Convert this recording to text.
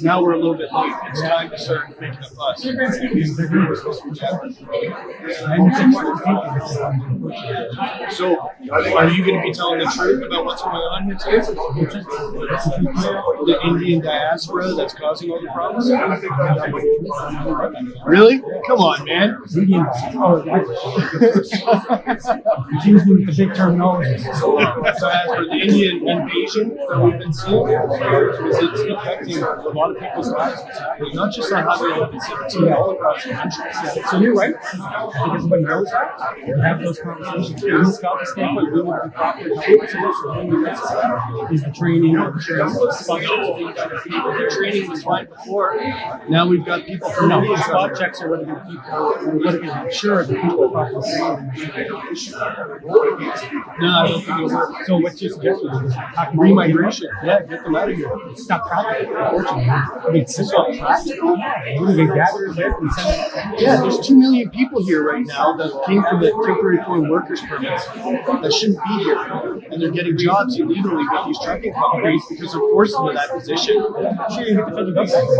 Now we're a little bit late. It's time to start making a fuss. So, are you going to be telling the truth about what's going on here today? The Indian diaspora that's causing all the problems? Really? Come on, man. Excuse me with the big terminology. So as for the Indian invasion that we've been seeing, it's affecting a lot of people's lives. Not just on Highway 1117, all across the country. So you're right. I think everybody knows that. We have those conversations. From a Scottish standpoint, we want to be properly held to this. Is the training, The training was fine before. Now we've got people from no, India. spot checks are what are going to keep what are going to ensure that people are properly trained. No, I don't think it'll work. So what's your suggestion? Remigration. Yeah, get them out of here. It's not practical, unfortunately. I mean, it's not practical. What do they gather there and send it? Yeah, there's 2 million people here right now that came from the temporary foreign workers permits that shouldn't be here. And they're getting jobs illegally with these trucking companies because they're forced into that position. Sure, you hit the federal government.